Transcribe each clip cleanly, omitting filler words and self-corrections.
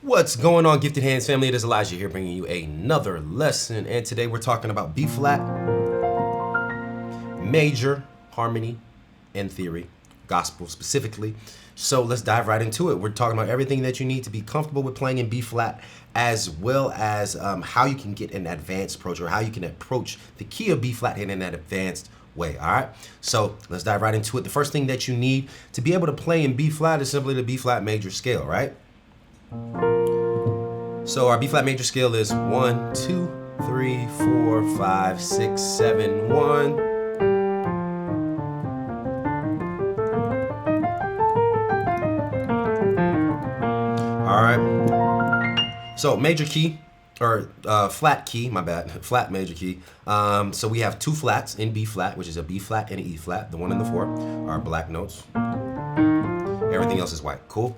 What's going on, Gifted Hands family? It is Elijah here bringing you another lesson, and today we're talking about B flat, major, harmony, and theory, gospel specifically. So let's dive right into it. We're talking about everything that you need to be comfortable with playing in B flat, as well as how you can get an advanced approach, or how you can approach the key of B flat in an advanced way. All right, so let's dive right into it. The first thing that you need to be able to play in B flat is simply the B flat major scale, right? So our B flat major scale is 1, 2, 3, 4, 5, 6, 7, 1. All right. So major key, or flat key, my bad, flat major key. So we have two flats in B flat, which is a B flat and an E flat. The 1 and the 4 are black notes. Everything else is white. Cool.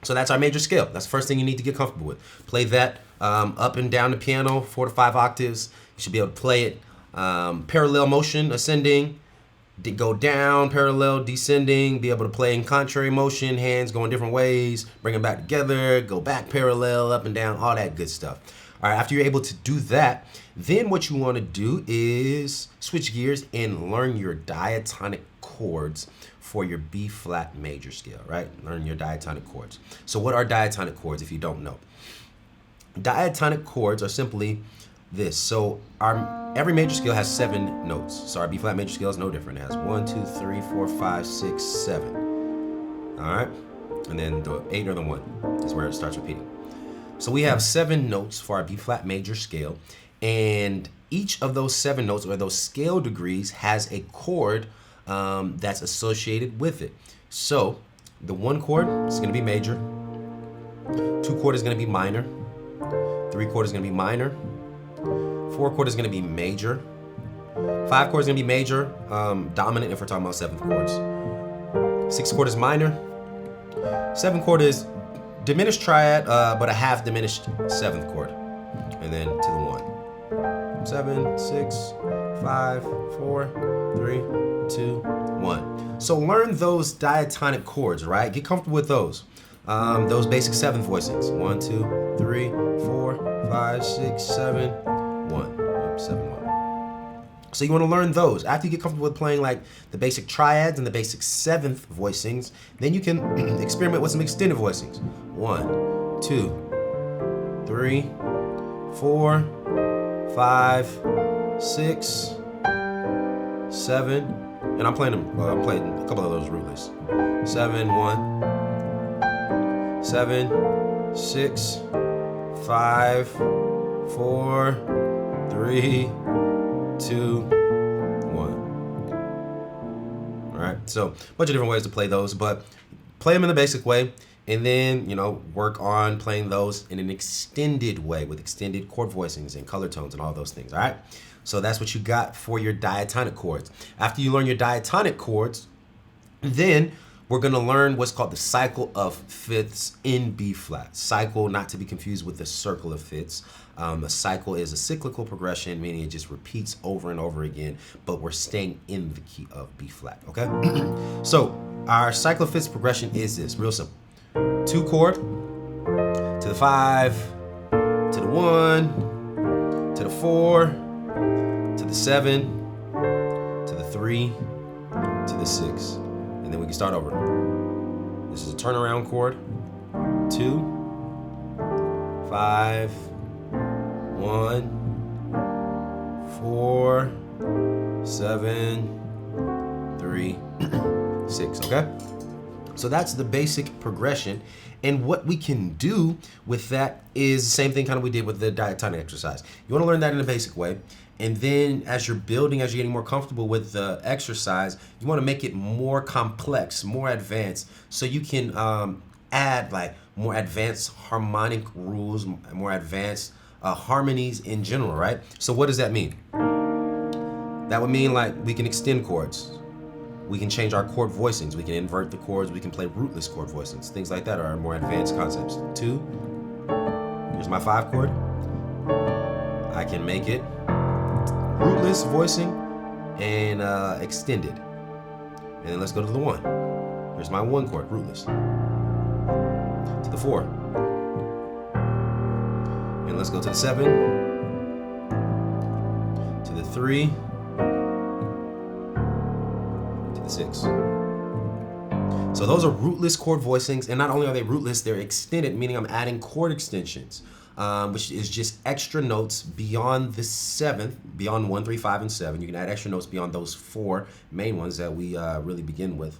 So that's our major scale. That's the first thing you need to get comfortable with. Play that up and down the piano, 4 to 5 octaves. You should be able to play it parallel motion, ascending, go down, parallel, descending, be able to play in contrary motion, hands going different ways, bring them back together, go back parallel, up and down, all that good stuff. All right, after you're able to do that, then what you want to do is switch gears and learn your diatonic chords for your B flat major scale, right? Learn your diatonic chords. So what are diatonic chords if you don't know? Diatonic chords are simply this. So every major scale has 7 notes. So our B flat major scale is no different. It has 1, 2, 3, 4, 5, 6, 7. All right? And then the 8 or the 1 is where it starts repeating. So we have 7 notes for our B flat major scale, and each of those 7 notes, or those scale degrees, has a chord that's associated with it. So the 1 chord is going to be major, 2 chord is going to be minor, 3 chord is going to be minor, 4 chord is going to be major, 5 chord is going to be major, dominant if we're talking about 7th chords, 6 chord is minor, 7 chord is diminished triad, but a half diminished 7th chord, and then to the 1. 7, 6, 5, 4, 3, 2, 1. So learn those diatonic chords, right? Get comfortable with those. Those basic 7th voicings. 1, 2, 3, 4, 5, 6, 7, 1. Oops, 7, 1. So you want to learn those. After you get comfortable with playing like the basic triads and the basic 7th voicings, then you can experiment with some extended voicings. 1, 2, 3, 4, 5, 6, 7, and I'm playing a couple of those rootless. 7, 1, 7, 6, 5, 4, 3, 2, 1. All right, so a bunch of different ways to play those, but play them in the basic way, and then, work on playing those in an extended way with extended chord voicings and color tones and all those things, all right? So that's what you got for your diatonic chords. After you learn your diatonic chords, then we're gonna learn what's called the cycle of fifths in B flat. Cycle, not to be confused with the circle of fifths. A cycle is a cyclical progression, meaning it just repeats over and over again, but we're staying in the key of B flat, okay? So our cycle of fifths progression is this, real simple. 2 chord, to the 5, to the 1, to the 4, to the 7, to the 3, to the 6. And then we can start over. This is a turnaround chord. 2, 5, 1, 4, 7, 3, 6, okay? So that's the basic progression. And what we can do with that is the same thing kind of we did with the diatonic exercise. You want to learn that in a basic way. And then as you're building, as you're getting more comfortable with the exercise, you want to make it more complex, more advanced, so you can add like more advanced harmonic rules, more advanced harmonies in general, right? So what does that mean? That would mean like we can extend chords. We can change our chord voicings. We can invert the chords. We can play rootless chord voicings. Things like that are more advanced concepts. 2, here's my 5 chord. I can make it rootless voicing and extended. And then let's go to the 1. Here's my 1 chord, rootless. To the 4. And let's go to the 7, to the 3, to the 6. So those are rootless chord voicings, and not only are they rootless, they're extended, meaning I'm adding chord extensions, which is just extra notes beyond the 7th, beyond 1, 3, 5, and 7. You can add extra notes beyond those 4 main ones that we really begin with.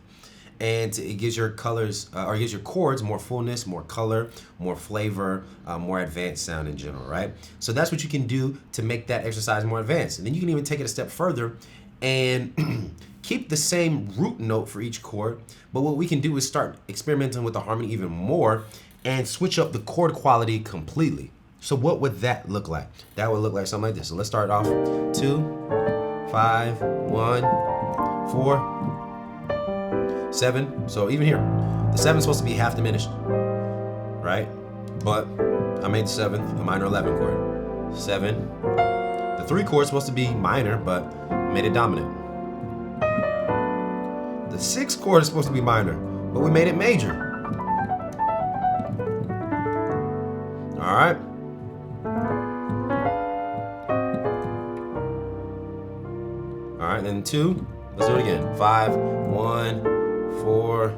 And it gives your colors, or it gives your chords more fullness, more color, more flavor, more advanced sound in general, right? So that's what you can do to make that exercise more advanced. And then you can even take it a step further and keep the same root note for each chord, but what we can do is start experimenting with the harmony even more and switch up the chord quality completely. So what would that look like? That would look like something like this. So let's start off 2, 5, 1, 4, 7. So even here, the 7 is supposed to be half diminished, right? But I made the 7th a minor 11 chord. 7. The 3 chord is supposed to be minor, but made it dominant. The 6 chord is supposed to be minor, but we made it major. All right. All right, then 2. Let's do it again. 5, 1, 4,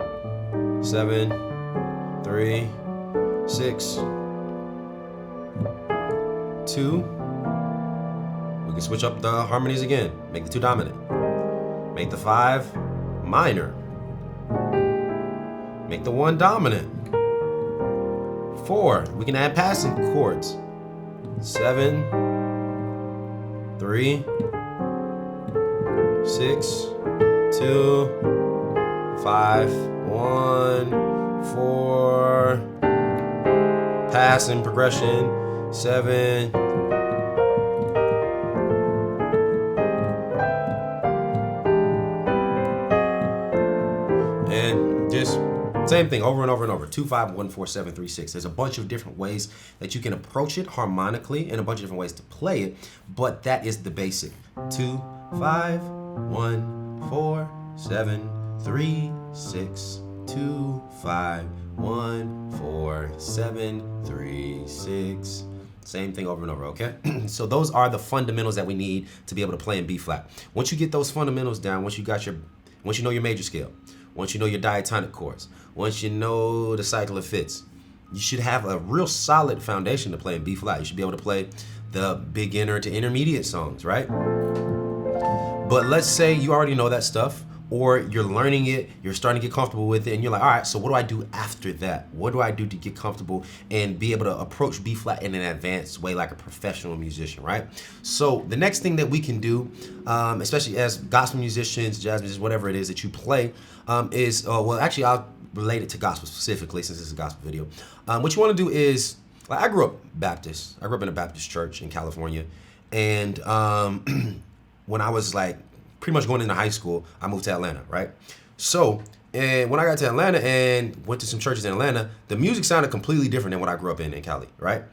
7, 3, 6, 2. We can switch up the harmonies again. Make the 2 dominant. Make the 5 minor. Make the 1 dominant. 4. We can add passing chords. 7, 3, 6, 2, 5, 1, 4. Passing progression. 7. And just same thing over and over and over. 2, 5, 1, 4, 7, 3, 6. There's a bunch of different ways that you can approach it harmonically and a bunch of different ways to play it, but that is the basic. 2, 5, 1, 4, 7, 3, 6, 2, 5, 1, 4, 7, 3, 6. Same thing over and over, okay? So those are the fundamentals that we need to be able to play in B flat. Once you get those fundamentals down, once you know your major scale, once you know your diatonic chords, once you know the cycle of fifths, you should have a real solid foundation to play in B flat. You should be able to play the beginner to intermediate songs, right? But let's say you already know that stuff, or you're learning it, you're starting to get comfortable with it, and you're like, all right, so what do I do after that? What do I do to get comfortable and be able to approach B flat in an advanced way like a professional musician, right? So the next thing that we can do, especially as gospel musicians, jazz musicians, whatever it is that you play, is, well, actually, I'll relate it to gospel specifically since this is a gospel video. What you want to do is, like, I grew up Baptist. I grew up in a Baptist church in California, and when I was like pretty much going into high school, I moved to Atlanta, right? So, and when I got to Atlanta and went to some churches in Atlanta, the music sounded completely different than what I grew up in Cali, right?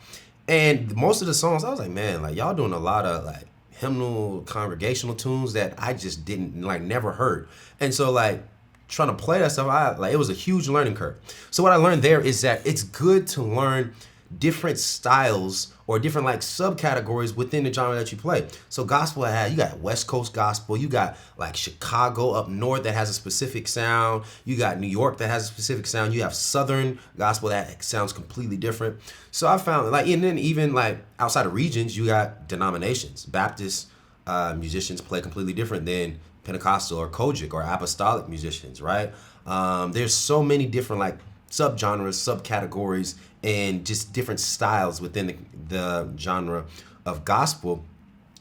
And most of the songs, I was like, man, like y'all doing a lot of like hymnal congregational tunes that I just didn't like, never heard. And so like trying to play that stuff, it was a huge learning curve. So what I learned there is that it's good to learn different styles or different like subcategories within the genre that you play. So gospel, you got West Coast gospel, you got like Chicago up north that has a specific sound, you got New York that has a specific sound, you have Southern gospel that sounds completely different. So I found like, and then even like outside of regions, you got denominations. Baptist musicians play completely different than Pentecostal or Kojic or apostolic musicians, right? There's so many different like subgenres, subcategories, and just different styles within the genre of gospel.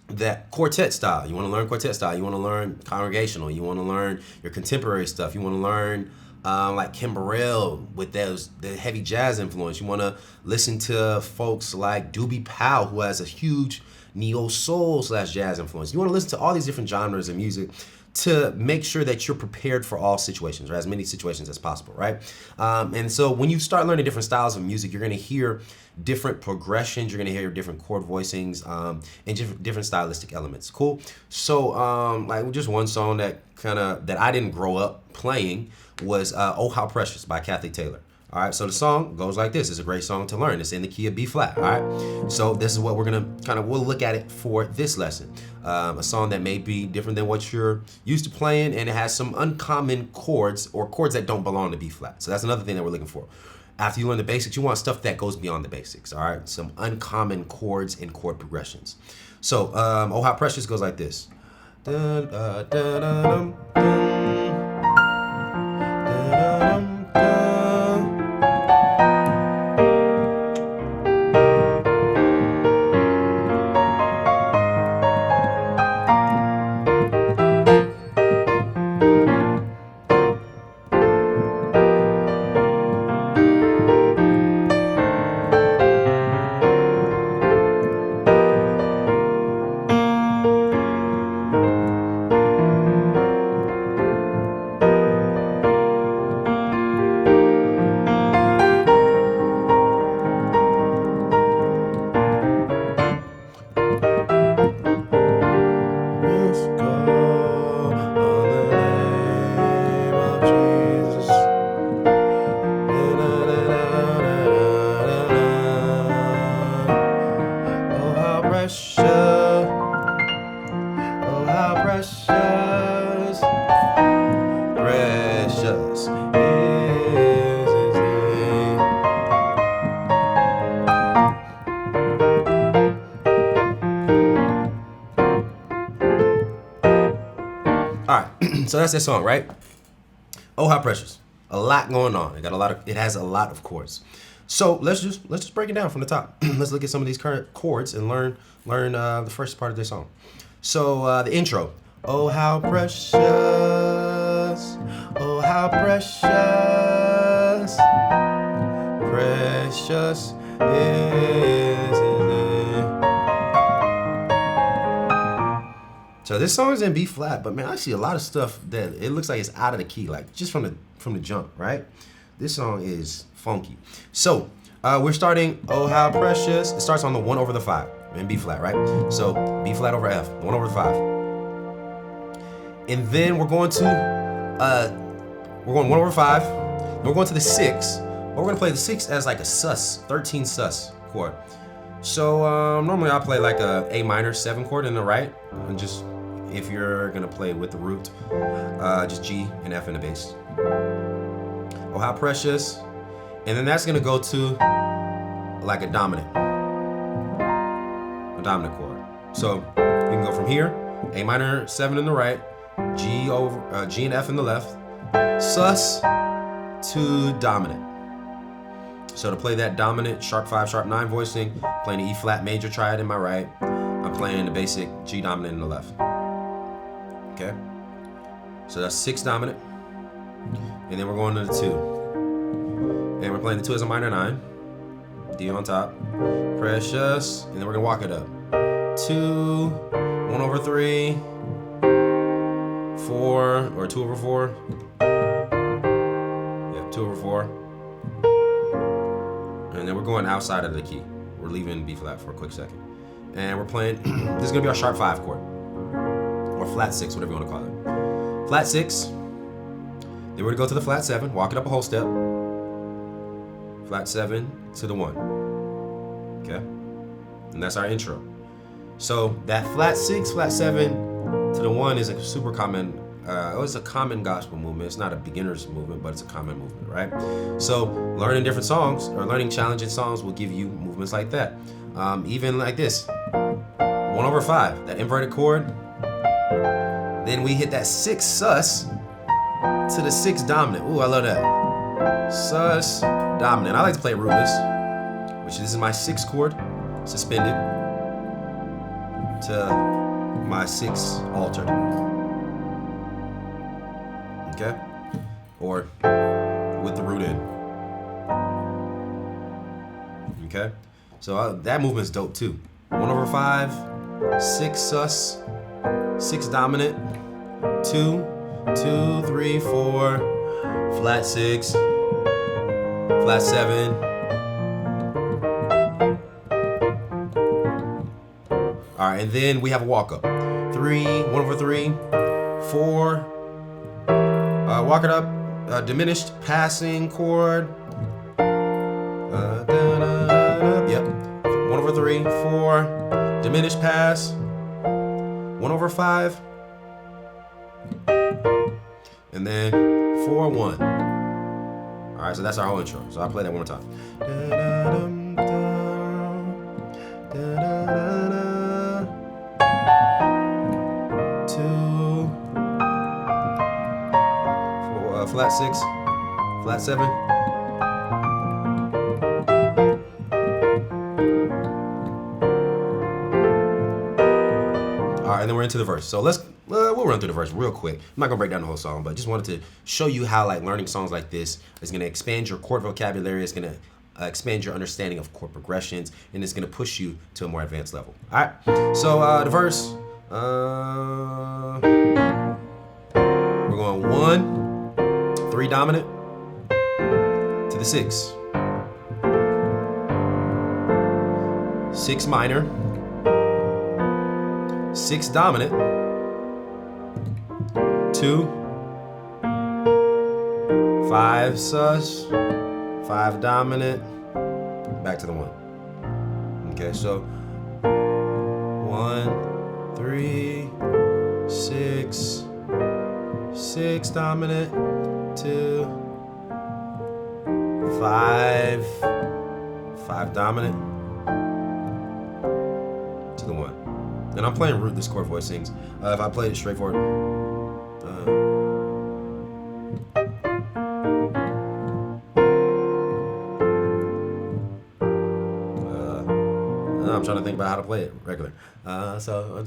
That quartet style, you want to learn quartet style, you want to learn congregational, you want to learn your contemporary stuff, you want to learn like Kim Burrell with the heavy jazz influence, you want to listen to folks like Doobie Powell who has a huge neo-soul / jazz influence. You want to listen to all these different genres of music to make sure that you're prepared for all situations, or as many situations as possible, right? And so when you start learning different styles of music, you're gonna hear different progressions, you're gonna hear different chord voicings, and different stylistic elements, cool? So like just one song that I didn't grow up playing was Oh How Precious by Kathy Taylor. All right, so the song goes like this. It's a great song to learn. It's in the key of B flat. All right, so this is what we're gonna we'll look at it for this lesson. A song that may be different than what you're used to playing, and it has some uncommon chords or chords that don't belong to B flat. So that's another thing that we're looking for. After you learn the basics, you want stuff that goes beyond the basics. All right, some uncommon chords and chord progressions. So, Oh How Precious goes like this. Dun, dun, dun, dun, dun. So that's that song, right? Oh How Precious. A lot going on. It has a lot of chords. So let's just break it down from the top. Let's look at some of these current chords and learn the first part of this song. So the intro. Oh how precious, oh how precious, precious is His name. So this song is in B flat, but man, I see a lot of stuff that it looks like it's out of the key, like just from the jump, right? This song is funky. So we're starting Oh How Precious. It starts on the 1 over the 5 in B flat, right? So B flat over F, 1 over the 5. And then we're going 1 over 5. And we're going to the 6. But we're gonna play the 6 as like a sus, 13 sus chord. So normally I'll play like a A minor 7 chord in the right, and just if you're gonna play with the root, just G and F in the bass. Oh How Precious, and then that's gonna go to like a dominant chord. So you can go from here, A minor 7 in the right, G and F in the left, sus to dominant. So to play that dominant sharp 5, sharp 9 voicing, playing the E flat major triad in my right, I'm playing the basic G dominant in the left. Okay? So that's 6 dominant. And then we're going to the 2. And we're playing the 2 as a minor 9. D on top. Precious. And then we're gonna walk it up. 2, 1 over 3, 4, or 2 over 4. Yeah, 2 over 4. And then we're going outside of the key. We're leaving B flat for a quick second. And we're playing, this is gonna be our sharp 5 chord. Or flat 6, whatever you wanna call it. Flat 6. Then we're gonna go to the flat 7, walk it up a whole step. Flat 7 to the 1. Okay? And that's our intro. So that flat 6, flat 7 to the 1 is a super common, it's a common gospel movement. It's not a beginner's movement, but it's a common movement, right? So learning different songs or learning challenging songs will give you movements like that. Even like this, 1 over 5, that inverted chord. Then we hit that 6 sus to the 6 dominant. Ooh, I love that. Sus, dominant. I like to play rootless, which this is my 6 chord, suspended, to my 6 altered. Okay? Or with the root in. Okay? So that movement's dope too. 1 over 5, 6 sus, 6 dominant, 2, 2, 3, 4, flat 6, flat 7. All right, and then we have a walk up. 3, 1 over 3, 4, walk it up, diminished passing chord, 3, 4, diminished pass, 1/5, and then 4, 1. All right, so that's our whole intro. So I'll play that one more time. 2, 4, flat 6, flat 7. All right, and then we're into the verse. So we'll run through the verse real quick. I'm not gonna break down the whole song, but just wanted to show you how like learning songs like this is gonna expand your chord vocabulary. It's gonna expand your understanding of chord progressions, and it's gonna push you to a more advanced level. All right. So the verse. We're going 1, 3 dominant to the 6, 6 minor, 6 dominant, 2, 5 sus, 5 dominant, back to the 1. Okay, so 1, 3, 6, 6 dominant, 2, 5, 5 dominant to the 1. And I'm playing rootless chord voicings. If I played it straightforward, I'm trying to think about how to play it regular. All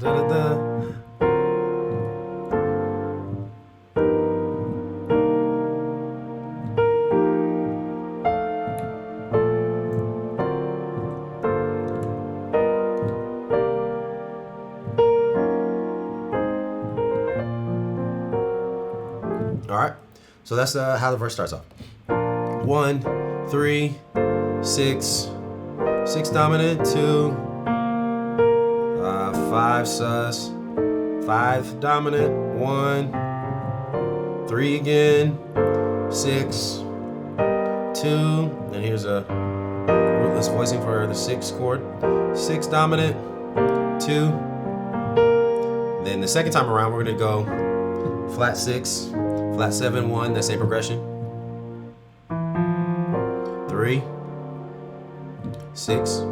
right, so that's how the verse starts off. 1, 3, 6, 6 dominant, 2, 5 sus, 5 dominant, 1, 3 again, 6, 2, and here's a rootless voicing for the 6 chord, 6 dominant, 2. Then the second time around, we're gonna go flat 6, flat 7, 1, that same progression. 3, 6,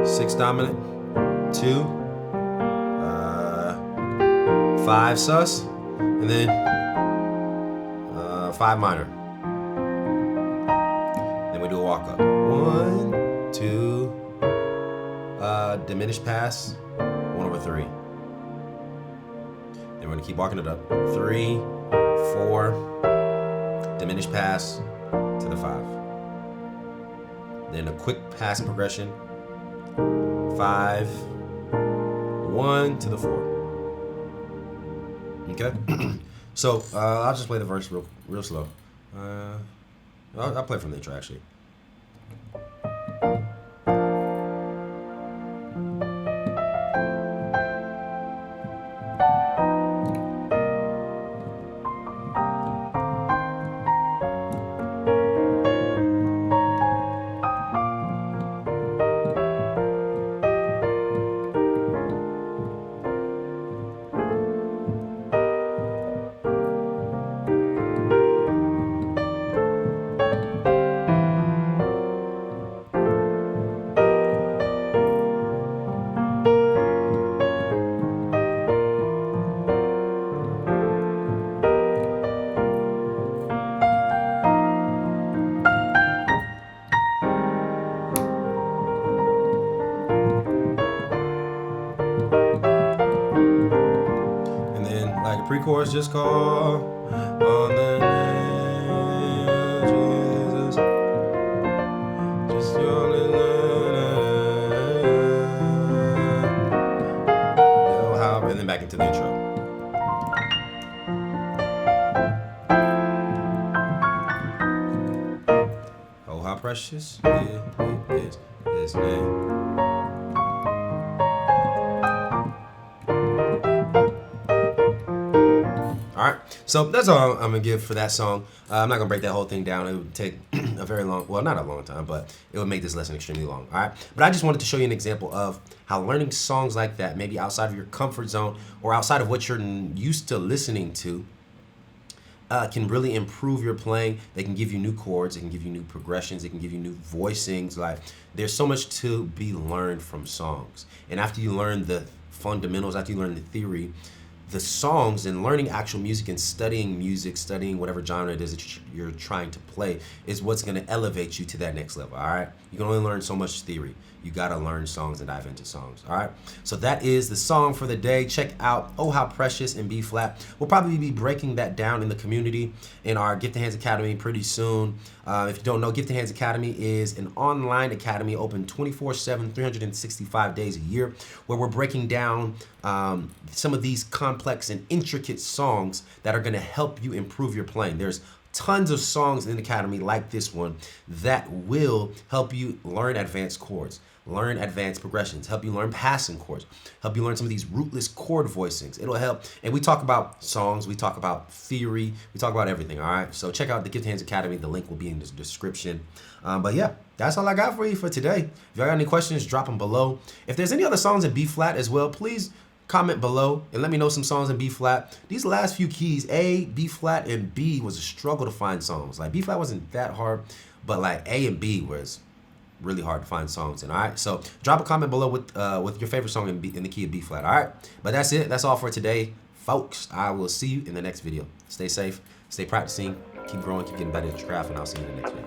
6 dominant, 2, 5 sus, and then 5 minor. Then we do a walk up. 1, 2, diminished pass, 1/3. Then we're gonna keep walking it up. 3, 4, diminished pass to the 5. Then a quick pass progression. 5, 1 to the 4. Okay. So I'll just play the verse real slow. I'll play from the intro actually. Pre-chorus, just call on the name of Jesus. Just your name. And then back into the intro. Oh, how precious it is His name. All right, so that's all I'm gonna give for that song. I'm not gonna break that whole thing down. It would take a very long, well, not a long time, but it would make this lesson extremely long. All right, but I just wanted to show you an example of how learning songs like that, maybe outside of your comfort zone or outside of what you're used to listening to, can really improve your playing. They can give you new chords, they can give you new progressions, they can give you new voicings. Like, there's so much to be learned from songs. And after you learn the fundamentals, after you learn the theory, the songs and learning actual music and studying music, studying whatever genre it is that you're trying to play is what's going to elevate you to that next level. All right, you can only learn so much theory. You got to learn songs and dive into songs. All right, so that is the song for the day. Check out Oh How Precious in B flat. We'll probably be breaking that down in the community in our Gifted Hands Academy pretty soon. If you don't know, Gifted Hands Academy is an online academy open 24/7, 365 days a year, where we're breaking down some of these complex and intricate songs that are going to help you improve your playing. There's tons of songs in the academy like this one that will help you learn advanced chords, learn advanced progressions, help you learn passing chords, help you learn some of these rootless chord voicings. It'll help. And we talk about songs, we talk about theory, we talk about everything. All right, so check out the Gifted Hands Academy. The link will be in the description. But yeah, that's all I got for you for today. If y'all got any questions, drop them below. If there's any other songs in B flat as well, please comment below and let me know some songs in B flat. These last few keys, A, B flat, and B, was a struggle to find songs. Like, B flat wasn't that hard, but like A and B was really hard to find songs in. All right, so drop a comment below with your favorite song in the key of B flat. All right, but that's it. That's all for today, folks. I will see you in the next video. Stay safe, stay practicing, keep growing, keep getting better at your craft, and I'll see you in the next video.